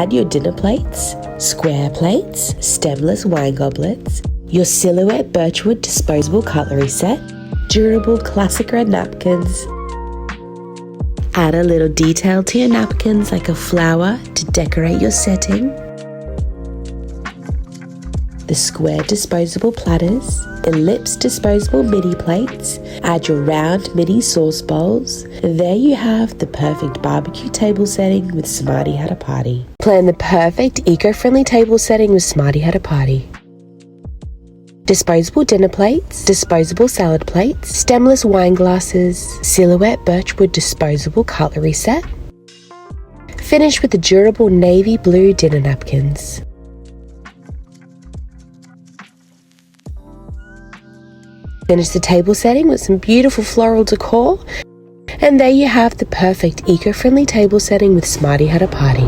add your dinner plates, square plates, stemless wine goblets, your silhouette birchwood disposable cutlery set, durable classic red napkins. Add a little detail to your napkins like a flower to decorate your setting. The square disposable platters, ellipse disposable mini plates, add your round mini sauce bowls. There you have the perfect barbecue table setting with Smarty Had a Party. Plan the perfect eco-friendly table setting with Smarty Had a Party. Disposable dinner plates, disposable salad plates, stemless wine glasses, silhouette birchwood disposable cutlery set. Finish with the durable navy blue dinner napkins. Finish the table setting with some beautiful floral decor. And there you have the perfect eco-friendly table setting with Smarty Had a Party.